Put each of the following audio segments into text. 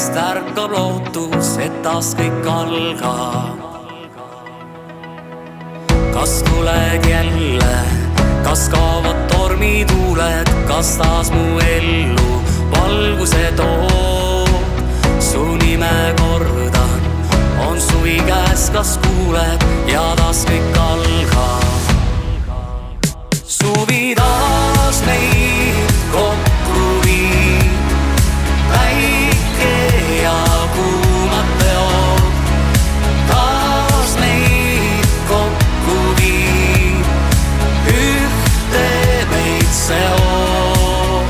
unest ärkab lootus, et taas kõik algab. Kas tuled jälle, kas kaovad tormituuled, kas taas mu ellu valguse toob? Su nime kordan, on suvi käes, kas kuuled ja taas kõik algab. Suvi taas meid kokku viib, päike ja kuumad peod. Taas meid kokku viib, ühte meid seob.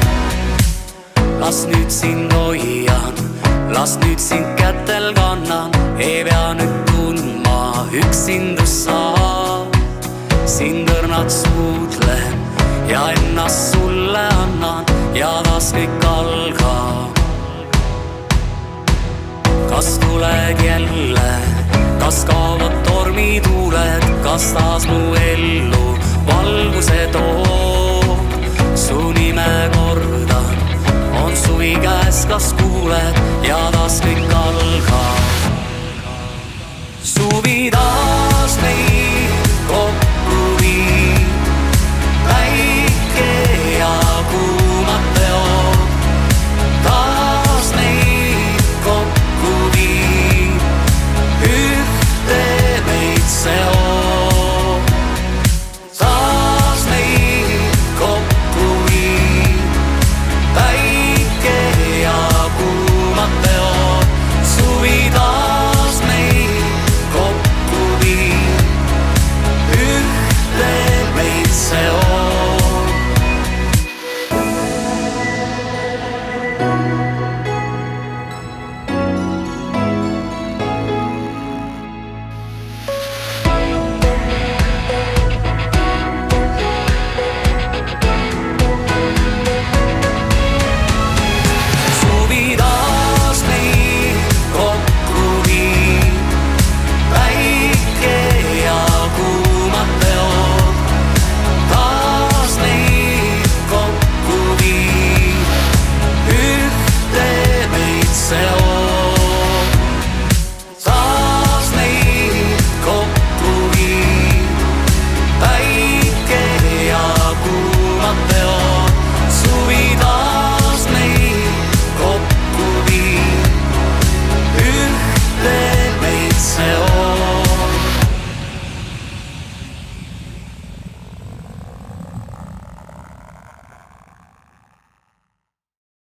Las nüüd sind hoian, las nüüd sind kätel kannan, ei pea nüüd tundma üksindust saab. Sind õrnad suudlen ja ennast sulle annan ja taas kõik algab. Kas tuled jälle, kas kaovad tormituuled, kas taas mu ellu